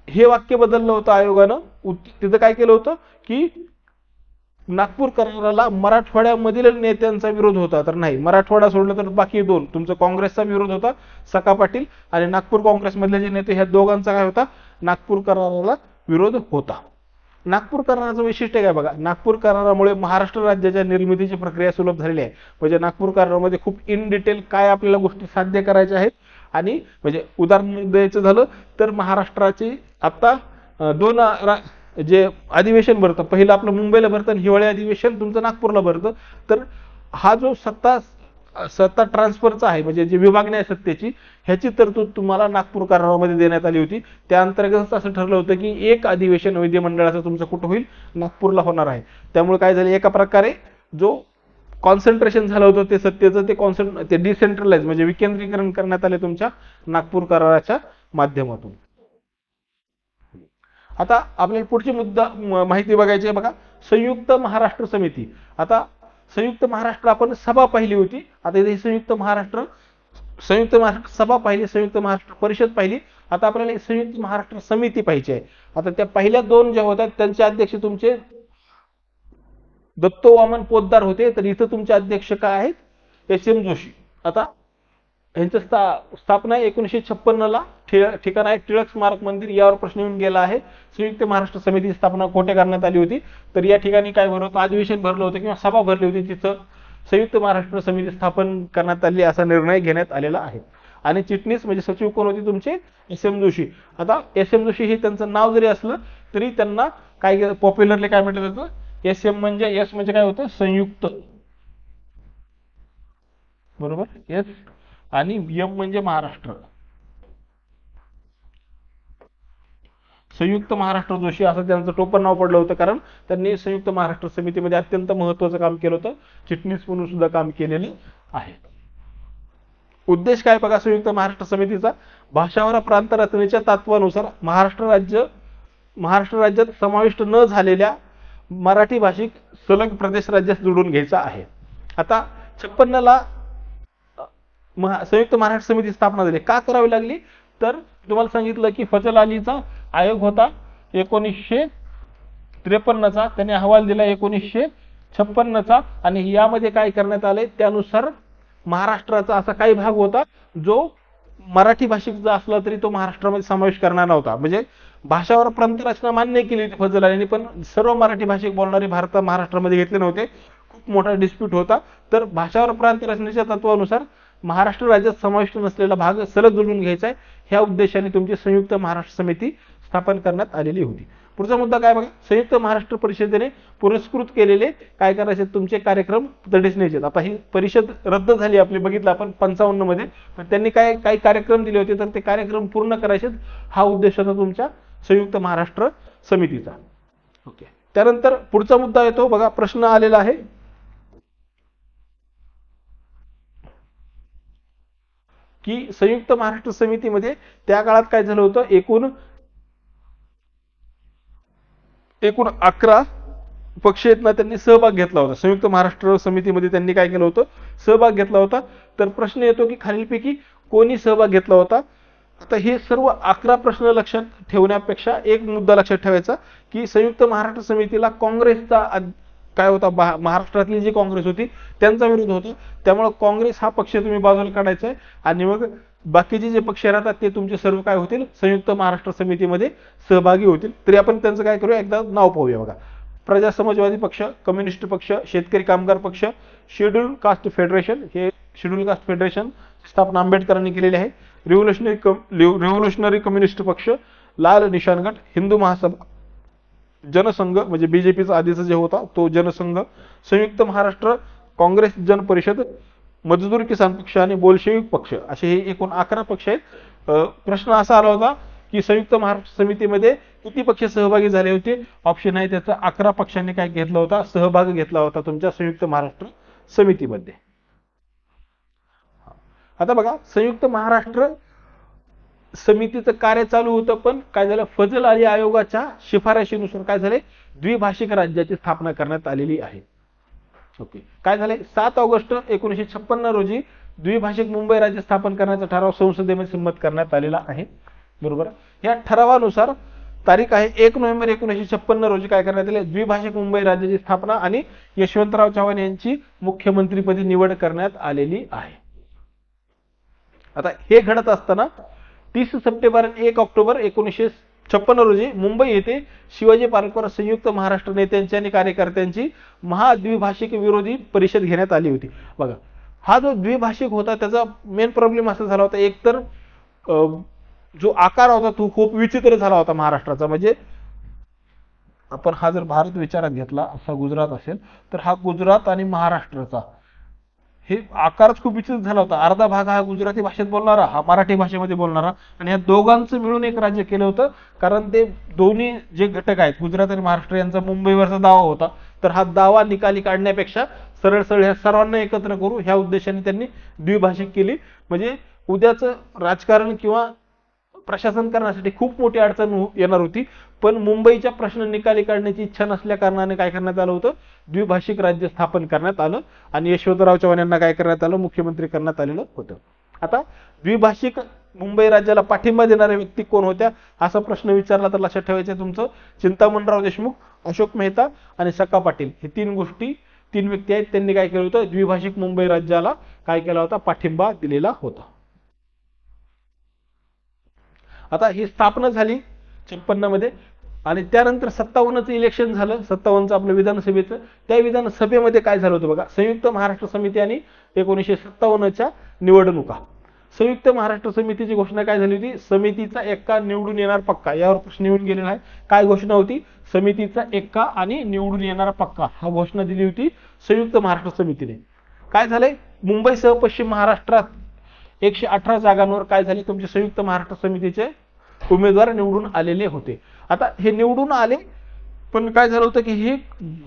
हे वाक्य बदललं होतं आयोगानं. तिथं काय केलं होतं की नागपूर कराराला मराठवाड्यामधील नेत्यांचा विरोध होता, तर नाही, मराठवाडा सोडलं तर बाकी 2 तुमचा काँग्रेसचा विरोध होता, सखा पाटील आणि नागपूर काँग्रेसमधले जे नेते ह्या दोघांचा काय होता, नागपूर कराराला विरोध होता. नागपूर कराराचं वैशिष्ट्य काय बघा, नागपूर करारामुळे महाराष्ट्र राज्याच्या निर्मितीची प्रक्रिया सुलभ झालेली आहे. म्हणजे नागपूर करारामध्ये खूप इन डिटेल काय आपल्याला गोष्टी साध्य करायच्या आहेत. आणि म्हणजे उदाहरण द्यायचं झालं तर महाराष्ट्राची आता 2 जे अधिवेशन भरतं, पहिलं आपलं मुंबईला भरतं आणि हिवाळी अधिवेशन तुमचं नागपूरला भरतं. तर हा जो सत्ता ट्रान्सफरचा आहे, म्हणजे जी विभागणी आहे सत्तेची, ह्याची तरतूद तुम्हाला नागपूर करारामध्ये देण्यात आली होती. त्या अंतर्गत असं ठरलं होतं की एक अधिवेशन विधिमंडळाचं तुमचं कुठं होईल, नागपूरला होणार आहे. त्यामुळे काय झालं, एका प्रकारे जो कॉन्सन्ट्रेशन झालं होतं ते सत्तेचं ते डिसेंट्रलाइज म्हणजे विकेंद्रीकरण करण्यात आले तुमच्या नागपूर कराराच्या माध्यमातून. आता आपल्याला पुढची माहिती बघायची आहे बघा, संयुक्त महाराष्ट्र समिती. आता संयुक्त महाराष्ट्र आपण सभा पाहिली होती. आता इथे संयुक्त महाराष्ट्र सभा पाहिली, संयुक्त महाराष्ट्र परिषद पाहिली. आता आपल्याला संयुक्त महाराष्ट्र समिती पाहिजे आहे. आता त्या पहिल्या 2 ज्या होत्या त्यांचे अध्यक्ष तुमचे दत्तो वामन पोतदार होते. तर इथं तुमचे अध्यक्ष काय आहेत, S.M. जोशी. आता यांची स्थापना 1956 ला ठिकाण आहे टिळक स्मारक मंदिर. यावर प्रश्न येऊन गेला आहे, संयुक्त महाराष्ट्र समिती स्थापना कोठे करण्यात आली होती, तर या ठिकाणी काय भरलं होतं, अधिवेशन भरलं होतं किंवा सभा भरली होती, तिथं संयुक्त महाराष्ट्र समिती स्थापन करण्यात आली असा निर्णय घेण्यात आलेला आहे. आणि चिटणीस म्हणजे सचिव कोण होते तुमचे, S.M. जोशी. आता S.M. जोशी हे त्यांचं नाव जरी असलं तरी त्यांना काय पॉप्युलरली काय म्हटलं जातं, S.M. म्हणजे S म्हणजे काय होतं, संयुक्त, बरोबर, S आणि M म्हणजे महाराष्ट्र. संयुक्त महाराष्ट्र जोशी असं त्यांचं टोपण नाव पडलं होतं, कारण त्यांनी संयुक्त महाराष्ट्र समितीमध्ये अत्यंत महत्त्वाचं काम केलं होतं, चिटणीस म्हणून सुद्धा काम केलेले आहे. उद्देश काय बघा संयुक्त महाराष्ट्र समितीचा, भाषा व प्रांत रचनेच्या तत्वानुसार महाराष्ट्र राज्यात समाविष्ट न झालेल्या मराठी भाषिक सलग प्रदेश राज्यात जोडून घ्यायचा आहे. आता 56ला संयुक्त महाराष्ट्र समिती स्थापना झाली. का करावी लागली तर तुम्हाला सांगितलं की फजल अलीचा आयोग होता 1953चा, त्याने अहवाल दिला 1956चा, आणि यामध्ये काय करण्यात आले त्यानुसार महाराष्ट्राचा असा काही भाग होता जो मराठी भाषिकचा असला तरी तो महाराष्ट्रामध्ये समावेश करणार नव्हता. म्हणजे भाषावर प्रांत रचना मान्य केली होती फजल अलीने, पण सर्व मराठी भाषिक बोलणारे महाराष्ट्रामध्ये घेतले नव्हते. खूप मोठा डिस्प्यूट होता. तर भाषावर प्रांत रचनेच्या तत्वानुसार महाराष्ट्र राज्यात समाविष्ट नसलेला भाग सलग जोडून घ्यायचा आहे, ह्या उद्देशाने तुमची संयुक्त महाराष्ट्र समिती स्थापन करण्यात आलेली होती. पुढचा मुद्दा काय बघा, संयुक्त महाराष्ट्र परिषदेने पुरस्कृत केलेले काय करायचे तुमचे कार्यक्रम तडीस न्यायचे. आता ही परिषद रद्द झाली आपली, बघितलं आपण 55 मध्ये, पण त्यांनी काही कार्यक्रम दिले होते, तर ते कार्यक्रम पूर्ण करायचे, हा उद्देश होता तुमच्या संयुक्त महाराष्ट्र समितीचा. ओके, त्यानंतर पुढचा मुद्दा येतो बघा, प्रश्न आलेला आहे की संयुक्त महाराष्ट्र समितीमध्ये त्या काळात काय झालं होतं, एकूण 11 पक्ष आहेत ना, त्यांनी सहभाग घेतला होता संयुक्त महाराष्ट्र समितीमध्ये. त्यांनी काय केलं होतं, सहभाग घेतला होता. तर प्रश्न येतो की खालीलपैकी कोणी सहभाग घेतला होता. आता हे सर्व 11 प्रश्न लक्षात ठेवण्यापेक्षा एक मुद्दा लक्षात ठेवायचा की संयुक्त महाराष्ट्र समितीला काँग्रेसचा काय होता, महाराष्ट्रातली जी काँग्रेस होती त्यांचा विरोध होता. त्यामुळे काँग्रेस हा पक्ष तुम्ही बाजूला काढायचा आहे, आणि मग बाकीचे जे पक्ष राहतात ते तुमचे सर्व काय होतील, संयुक्त महाराष्ट्र समितीमध्ये सहभागी होतील. तरी आपण त्यांचं काय करूया, एकदा नाव पाहूया बघा. प्रजा समाजवादी पक्ष, कम्युनिस्ट पक्ष, शेतकरी कामगार पक्ष, शेड्यूल कास्ट फेडरेशन, हे शेड्यूल कास्ट फेडरेशन स्थापना आंबेडकरांनी केलेली आहे. रिव्होल्युशनरी कम्युनिस्ट पक्ष, लाल निशाण गट, हिंदू महासभा, जनसंघ म्हणजे बीजेपीचा आधीचा जे होता तो जनसंघ, संयुक्त महाराष्ट्र काँग्रेस जन परिषद, मजदूर किसान पक्ष आणि बोल्शेविक पक्ष, असे हे एकूण 11 पक्ष आहेत. प्रश्न असा आला होता की संयुक्त महाराष्ट्र समितीमध्ये किती पक्ष सहभागी झाले होते. ऑप्शन आहे त्याचा 11 पक्षांनी काय घेतला होता, सहभाग घेतला होता तुमच्या संयुक्त महाराष्ट्र समितीमध्ये. आता बघा, संयुक्त महाराष्ट्र समितीचं कार्य चालू होतं, पण काय झालं, फजल अली आयोगाच्या शिफारशीनुसार काय झाले, द्विभाषिक राज्याची स्थापना करण्यात आलेली आहे. ओके, काय झाले, 7 ऑगस्ट 1956 रोजी द्विभाषिक मुंबई राज्य स्थापन करण्याचा ठराव संसदेमध्ये संमत करण्यात आलेला आहे. बरोबर, या ठरावानुसार तारीख आहे 1 नोव्हेंबर 1956 रोजी काय करण्यात आले, द्विभाषिक मुंबई राज्याची स्थापना आणि यशवंतराव चव्हाण यांची मुख्यमंत्रीपदी निवड करण्यात आलेली आहे. आता हे घडत असताना 30 सप्टेंबर आणि 1 ऑक्टोबर 1956 रोजी मुंबई येथे शिवाजी पार्कवर संयुक्त महाराष्ट्र नेत्यांची आणि कार्यकर्त्यांची महाद्विभाषिक विरोधी परिषद घेण्यात आली होती. बघा, हा जो द्विभाषिक होता त्याचा मेन प्रॉब्लेम असा झाला होता, एकतर जो आकार होता तो खूप विचित्र झाला होता महाराष्ट्राचा. म्हणजे आपण हा जर भारत विचारात घेतला, असा गुजरात असेल तर हा गुजरात आणि महाराष्ट्राचा हे आकारच खूप विचित्र झाला होता. अर्धा भाग हा गुजराती भाषेत बोलणारा, हा मराठी भाषेमध्ये बोलणारा, आणि या दोघांचं मिळून एक राज्य केलं होतं. कारण ते दोन्ही जे घटक आहेत गुजरात आणि महाराष्ट्र यांचा मुंबईवरचा दावा होता, तर हा दावा निकाली काढण्यापेक्षा सरळ सरळ ह्या सर्वांना एकत्र करू ह्या उद्देशाने त्यांनी द्विभाषिक केली. म्हणजे उद्याचं राजकारण किंवा प्रशासन करण्यासाठी खूप मोठी अडचण येणार होती, पण मुंबईच्या प्रश्न निकाली काढण्याची इच्छा नसल्या कारणाने काय करण्यात आलं होतं, द्विभाषिक राज्य स्थापन करण्यात आलं आणि यशवंतराव चव्हाण यांना काय करण्यात आलं, मुख्यमंत्री करण्यात आलेलं होतं. आता द्विभाषिक मुंबई राज्याला पाठिंबा देणाऱ्या व्यक्ती कोण होत्या असा प्रश्न विचारला तर लक्षात ठेवायचं तुमचं चिंतामणराव देशमुख, अशोक मेहता आणि सखा पाटील, हे 3 व्यक्ती आहेत. त्यांनी काय केलं होतं, द्विभाषिक मुंबई राज्याला काय केला होता, पाठिंबा दिलेला होता. आता ही स्थापना झाली 56 मध्ये, आणि त्यानंतर 57चं इलेक्शन झालं, 57चं आपलं विधानसभेचं. त्या विधानसभेमध्ये काय झालं होतं बघा, संयुक्त महाराष्ट्र समिती आणि 1957च्या निवडणुका. संयुक्त महाराष्ट्र समितीची घोषणा काय झाली होती, समितीचा एक्का निवडून येणार पक्का, यावर प्रश्न येऊन गेलेला आहे. काय घोषणा होती, समितीचा एक्का आणि निवडून येणारा पक्का, हा घोषणा दिली होती संयुक्त महाराष्ट्र समितीने. काय झालंय, मुंबईसह पश्चिम महाराष्ट्रात 118 जागांवर काय झाले, तुमचे संयुक्त महाराष्ट्र समितीचे उमेदवार निवडून आलेले होते. आता हे निवडून आले, पण काय झालं होतं की हे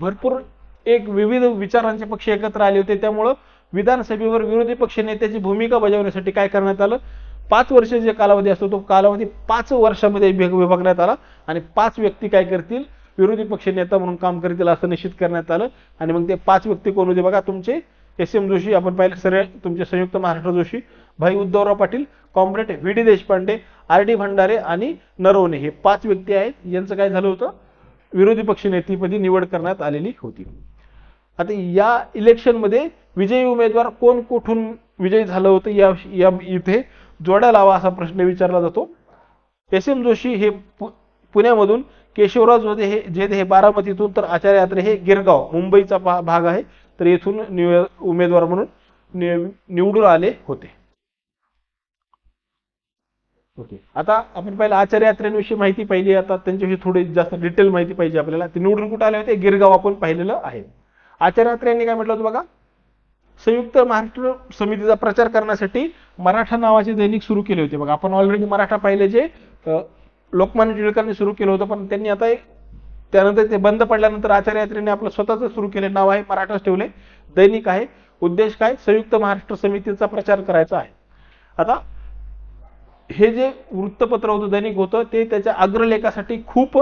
भरपूर एक विविध विचारांचे पक्ष एकत्र आले होते. त्यामुळं विधानसभेवर विरोधी पक्ष नेत्याची भूमिका बजावण्यासाठी काय करण्यात आलं, 5 वर्ष जे कालावधी असतो तो कालावधी 5 वर्षामध्ये विभागण्यात आला आणि 5 व्यक्ती काय करतील, विरोधी पक्ष नेता म्हणून काम करतील असं निश्चित करण्यात आलं. आणि मग ते 5 व्यक्ती कोण होते बघा, तुमचे एस.एम. जोशी, आपण पाहिलं सरळ तुमचे संयुक्त महाराष्ट्र जोशी, भाई उद्धवराव पाटील, कॉम्रेड व्ही.डी. देशपांडे, आर.डी. भंडारे आणि नरवणे, हे 5 व्यक्ती आहेत. यांचं काय झालं होतं, विरोधी पक्ष नेतेपदी निवड करण्यात आलेली होती. आता या इलेक्शनमध्ये विजयी उमेदवार कोण कुठून विजयी झालं होतं या इथे जोड्या लावा असा प्रश्न विचारला जातो. एस.एम. जोशी हे पुण्यामधून, केशवराव जेधे हे बारामतीतून, तर आचार्य अत्रे हे गिरगाव मुंबईचा भाग आहे, तर येथून उमेदवार म्हणून निवडून आले होते. ओके, आता आपण पहिला आचार्य अत्रेंविषयी माहिती पाहिली. आता त्यांच्याविषयी थोडी जास्त डिटेल माहिती पाहिजे आपल्याला. ते निवडून कुठे आले होते, गिरगाव आपण पाहिलेलं आहे. आचार्य अत्रे यांनी काय म्हटलं होतं बघा, संयुक्त महाराष्ट्र समितीचा प्रचार करण्यासाठी मराठा नावाचे दैनिक सुरू केले होते. बघा, आपण ऑलरेडी मराठा पाहिले, जे लोकमान्य टिळकांनी सुरू केलं होतं, पण त्यांनी आता त्यानंतर ते बंद पडल्यानंतर आचार्य अत्रेंनी आपलं स्वतःच सुरू केले, नाव आहे मराठाच ठेवले, दैनिक आहे. उद्देश काय, संयुक्त महाराष्ट्र समितीचा प्रचार करायचा आहे. आता हे जे वृत्तपत्र होतं, दैनिक होतं, ते त्याच्या अग्रलेखासाठी खूप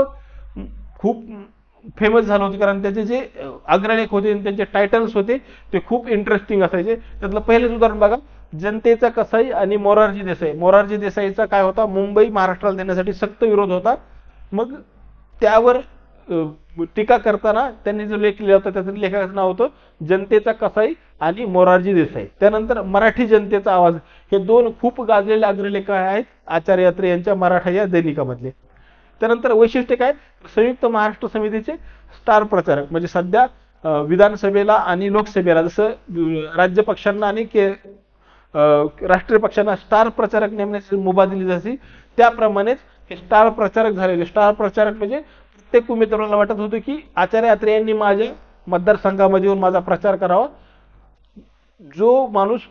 फेमस झालं होतं, कारण त्याचे जे अग्रलेख होते, त्यांचे टायटल्स होते, ते खूप इंटरेस्टिंग असायचे. त्यातलं पहिलेच उदाहरण बघा, जनतेचा कसाई आणि मोरारजी देसाई. मोरारजी देसाईचा काय होता, मुंबई महाराष्ट्राला देण्यासाठी सक्त विरोध होता. मग त्यावर टीका करताना त्यांनी जो लेख लिहिला होता, त्याचं लेखकाचं नाव होतं जनतेचा कसाई आणि मोरारजी देसाई. त्यानंतर मराठी जनतेचा आवाज, हे 2 खूप गाजलेले अग्रलेख आहेत आचार्य अत्रे यांच्या मराठा या दैनिकामधले. त्यानंतर वैशिष्ट्य काय, संयुक्त महाराष्ट्र समितीचे स्टार प्रचारक, म्हणजे सध्या विधानसभेला आणि लोकसभेला जसं राज्य पक्षांना आणि राष्ट्रीय पक्षांना स्टार प्रचारक नेमण्याची मुभा दिली जाते, त्याप्रमाणेच हे स्टार प्रचारक झालेले. स्टार प्रचारक म्हणजे प्रत्येक उमेदवाराला वाटत होतं की आचार्य अत्रे यांनी माझ्या मतदारसंघामध्ये येऊन माझा प्रचार करावा. जो माणूस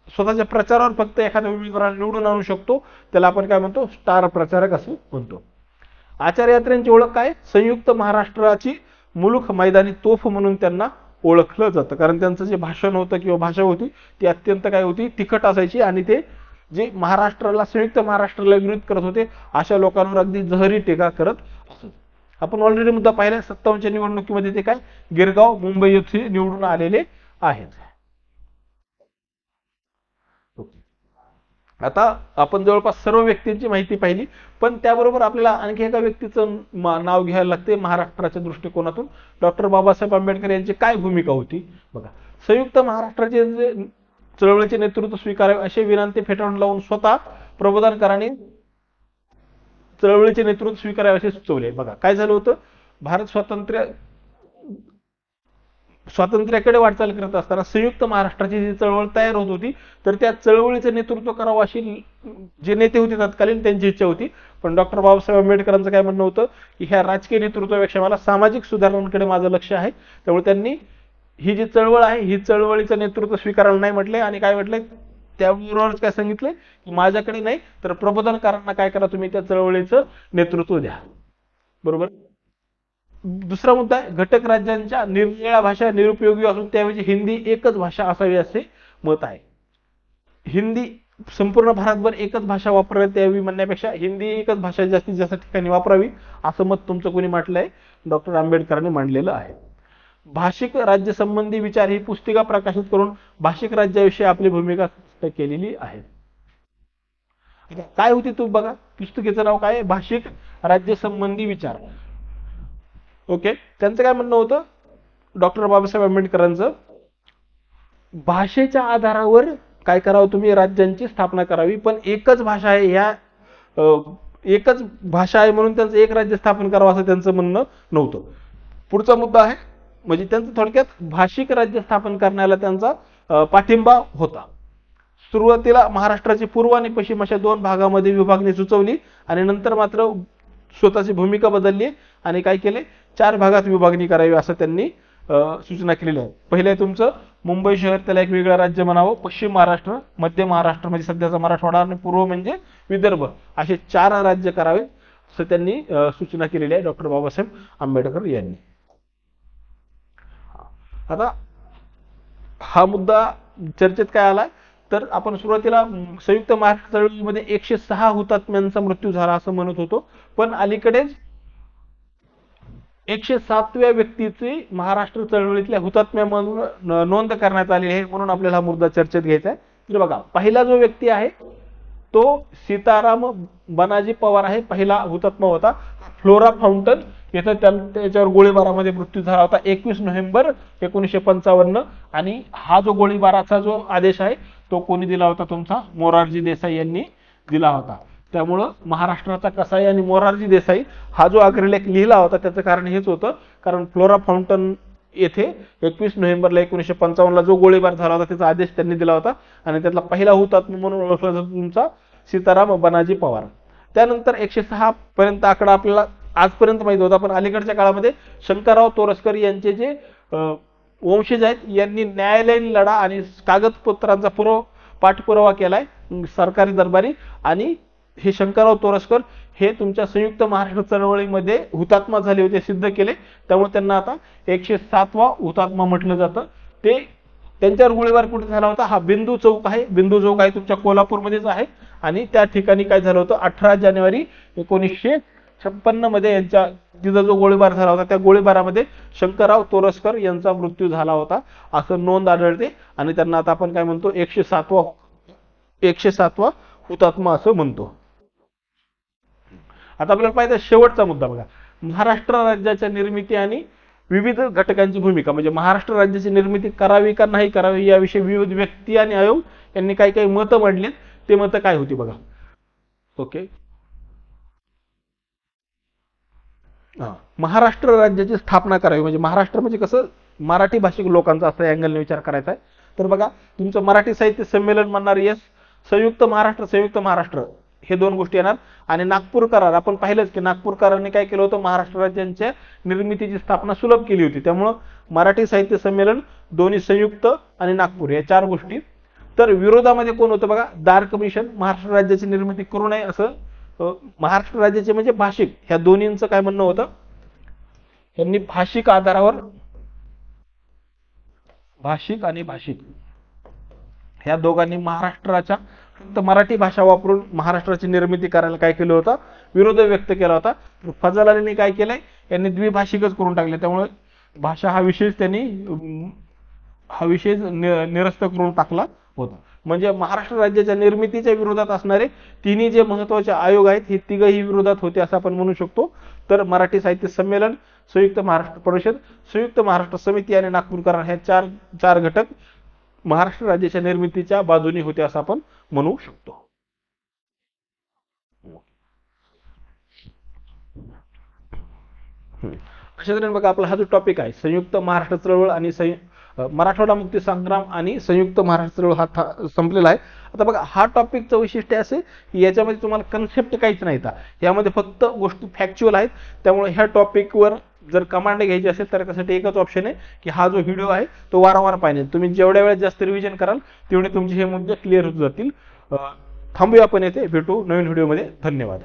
स्वतःच्या प्रचारावर फक्त एखाद्या उमेदवाराला निवडून आणू शकतो, त्याला आपण काय म्हणतो, स्टार प्रचारक असं म्हणतो. आचार्य अत्रेंची ओळख काय, संयुक्त महाराष्ट्राची मुलूख मैदानी तोफ म्हणून त्यांना ओळखलं जातं. कारण त्यांचं जे भाषण होतं किंवा भाषा होती, ती अत्यंत काय होती, तिखट असायची. आणि ते जे महाराष्ट्राला, संयुक्त महाराष्ट्राला विरोध करत होते, अशा लोकांवर अगदी जहरी टीका करत असत. आपण ऑलरेडी मुद्दा पाहिला, 57च्या निवडणुकीमध्ये ते काय, गिरगाव मुंबई येथे निवडून आलेले आहेत. आता आपण जवळपास सर्व व्यक्तींची माहिती पाहिली, पण त्याबरोबर आपल्याला आणखी एका व्यक्तीचं नाव घ्यायला लागते महाराष्ट्राच्या दृष्टिकोनातून. डॉक्टर बाबासाहेब आंबेडकर यांची काय भूमिका होती बघा. संयुक्त महाराष्ट्राचे जे चळवळीचे नेतृत्व स्वीकारावे असे विनंती फेटाळून लावून स्वतः प्रबोधनकारांनी चळवळीचे नेतृत्व स्वीकारावे असे सुचवले. बघा, काय झालं होतं, भारत स्वातंत्र्याकडे वाटचाल करत असताना संयुक्त महाराष्ट्राची जी चळवळ तयार होत होती, तर त्या चळवळीचं नेतृत्व करावं अशी जे नेते होते तत्कालीन त्यांची इच्छा होती. पण डॉक्टर बाबासाहेब आंबेडकरांचं काय म्हणणं होतं की ह्या राजकीय नेतृत्वापेक्षा मला सामाजिक सुधारणांकडे माझं लक्ष आहे. त्यामुळे त्यांनी ही जी चळवळ आहे, ही चळवळीचं नेतृत्व स्वीकारायला नाही म्हटले. आणि काय म्हटलंय, त्याबरोबरच काय सांगितलंय की माझ्याकडे नाही, तर प्रबोधनकारांना काय करा, तुम्ही त्या चळवळीचं नेतृत्व द्या. बरोबर. दुसरा मुद्दा आहे, घटक राज्यांच्या निरनिराळ्या भाषा निरुपयोगी असून त्याऐवजी हिंदी एकच भाषा असावी असे मत आहे. हिंदी संपूर्ण भारतभर एकच भाषा वापरावी यावी म्हणण्यापेक्षा हिंदी एकच भाषा जास्तीत जास्त ठिकाणी वापरावी असं मत तुमचं कोणी म्हटलंय, डॉक्टर आंबेडकरांनी मांडलेलं आहे. भाषिक राज्य संबंधी विचार ही पुस्तिका प्रकाशित करून भाषिक राज्याविषयी आपली भूमिका स्पष्ट केलेली आहे. काय होती तू बघा, पुस्तकेचं नाव काय, भाषिक राज्य संबंधी विचार. ओके, त्यांचं काय म्हणणं होतं डॉक्टर बाबासाहेब आंबेडकरांचं, भाषेच्या आधारावर काय करावं, तुम्ही राज्यांची स्थापना करावी, पण एकच भाषा आहे, ह्या एकच भाषा आहे म्हणून त्यांचं एक राज्य स्थापन करावं असं त्यांचं म्हणणं नव्हतं. पुढचा मुद्दा आहे, म्हणजे त्यांचं थोडक्यात भाषिक राज्य स्थापन करण्याला त्यांचा पाठिंबा होता. सुरुवातीला महाराष्ट्राची पूर्व आणि पश्चिम अशा 2 भागामध्ये विभागणी सुचवली आणि नंतर मात्र स्वतःची भूमिका बदलली आणि काय केले, 4 भागात विभागणी करावी असं त्यांनी सूचना केलेली आहे. पहिले तुमचं मुंबई शहर त्याला एक वेगळं राज्य म्हणावं, पश्चिम महाराष्ट्र, मध्य महाराष्ट्र म्हणजे सध्याचा मराठवाडा आणि पूर्व म्हणजे विदर्भ असे 4 राज्य करावे असं त्यांनी सूचना केलेली आहे डॉक्टर बाबासाहेब आंबेडकर यांनी. आता हा मुद्दा चर्चेत काय आलाय तर आपण सुरुवातीला संयुक्त महाराष्ट्र चळवळीमध्ये 106 हुतात्म्यांचा मृत्यू झाला असं म्हणत होतो, पण अलीकडेच 107व्या व्यक्तीची महाराष्ट्र चळवळीतल्या हुतात्म्या म्हणून नोंद करण्यात आली आहे, म्हणून आपल्याला हा मुद्दा चर्चेत घ्यायचा आहे. तर बघा पहिला जो व्यक्ती आहे तो सीताराम बनाजी पवार आहे, पहिला हुतात्मा होता. फ्लोरा फाउंटन येथे त्याच्यावर गोळीबारामध्ये मृत्यू झाला होता 21 नोव्हेंबर 1955. आणि हा जो गोळीबाराचा जो आदेश आहे तो कोणी दिला होता, तुमचा मोरारजी देसाई यांनी दिला होता. त्यामुळं महाराष्ट्राचा कसाई आणि मोरारजी देसाई हा जो अग्रलेख लिहिला होता त्याचं कारण हेच होतं, कारण फ्लोरा फाउंटन येथे 21 नोव्हेंबरला 1955 जो गोळीबार झाला होता त्याचा आदेश त्यांनी दिला होता आणि त्यातला पहिला हुतात्मा म्हणून ओळखला जातो तुमचा सीताराम बनाजी पवार. त्यानंतर 106 पर्यंत आकडा आपल्याला आजपर्यंत माहित होता, पण अलीकडच्या काळामध्ये शंकरराव तोरसकर यांचे जे वंशज आहेत यांनी न्यायालयीन लढा आणि कागदपत्रांचा पाठपुरावा केलाय सरकारी दरबारी, आणि हे शंकरराव तोरसकर हे तुमच्या संयुक्त महाराष्ट्र चळवळीमध्ये हुतात्मा झाले होते, सिद्ध केले. त्यामुळे त्यांना आता 107वा हुतात्मा म्हटलं जातं. ते त्यांच्यावर गोळीबार कुठे झाला होता, हा बिंदू चौक आहे, बिंदू चौक आहे तुमच्या कोल्हापूरमध्येच आहे. आणि त्या ठिकाणी काय झालं होतं 18 जानेवारी 1956 मध्ये यांच्या तिथं जो गोळीबार झाला होता त्या गोळीबारामध्ये शंकरराव तोरसकर यांचा मृत्यू झाला होता असं नोंद आढळते. आणि त्यांना आता आपण काय म्हणतो 107वा हुतात्मा असं म्हणतो. आता आपल्याला पाहिजे शेवटचा मुद्दा बघा, महाराष्ट्र राज्याच्या निर्मिती आणि विविध घटकांची भूमिका, म्हणजे महाराष्ट्र राज्याची निर्मिती करावी का नाही करावी याविषयी विविध व्यक्ती आणि आयोग यांनी काही काही मतं मांडलीत. ते मतं काय होती बघा. ओके, महाराष्ट्र राज्याची स्थापना करावी, म्हणजे महाराष्ट्र म्हणजे कसं मराठी भाषिक लोकांचा असा अँगलने विचार करायचा आहे. तर बघा तुमचं मराठी साहित्य संमेलन म्हणणार येस, संयुक्त महाराष्ट्र हे 2 गोष्टी येणार. आणि नागपूर करार आपण पाहिलंच की नागपूर कराराने काय केलं होतं, महाराष्ट्र राज्यांच्या निर्मितीची स्थापना सुलभ केली होती. त्यामुळं मराठी साहित्य संमेलन, दोन्ही संयुक्त आणि नागपूर या 4 गोष्टी. तर विरोधामध्ये कोण होतं बघा, दार कमिशन, महाराष्ट्र राज्याची निर्मिती करू नये असं महाराष्ट्र राज्याचे म्हणजे भाषिक ह्या दोन्हींचं काय म्हणणं होतं, यांनी भाषिक आधारावर भाषिक ह्या दोघांनी महाराष्ट्राच्या फक्त मराठी भाषा वापरून महाराष्ट्राची निर्मिती करायला काय केलं होतं, विरोध व्यक्त केला होता. फजल अलींनी काय केलंय, यांनी द्विभाषिकच करून टाकले. त्यामुळे भाषा हा विषय निरस्त करून टाकला होता. म्हणजे महाराष्ट्र राज्याच्या निर्मितीच्या विरोधात असणारे तिन्ही जे महत्त्वाचे आयोग आहेत हे तिघही विरोधात होते असं आपण म्हणू शकतो. तर मराठी साहित्य संमेलन, संयुक्त महाराष्ट्र परिषद, संयुक्त महाराष्ट्र समिती आणि नागपूर करार ह्या चार घटक महाराष्ट्र राज्याच्या निर्मितीच्या बाजूने होते असं आपण म्हणू शकतो. अशा तऱ्हेने बघा आपला हा जो टॉपिक आहे संयुक्त महाराष्ट्र चळवळ आणि मराठवाडा मुक्ती संग्राम आणि संयुक्त महाराष्ट्र चळवळ हा संपलेला आहे. आता बघा हा टॉपिकचं वैशिष्ट्य असे की याच्यामध्ये तुम्हाला कन्सेप्ट काहीच नाही, यामध्ये फक्त गोष्टी फॅक्च्युअल आहेत. त्यामुळे ह्या टॉपिकवर जर कमांड घ्यायची असेल तर त्यासाठी एकच ऑप्शन आहे की हा जो व्हिडिओ आहे तो वारंवार पाहिजे. तुम्ही जेवढ्या वेळेस जास्त रिव्हिजन कराल तेवढे तुमचे हे मुद्दे क्लिअर होत जातील. थांबूया आपण येथे, भेटू नवीन व्हिडिओमध्ये. धन्यवाद.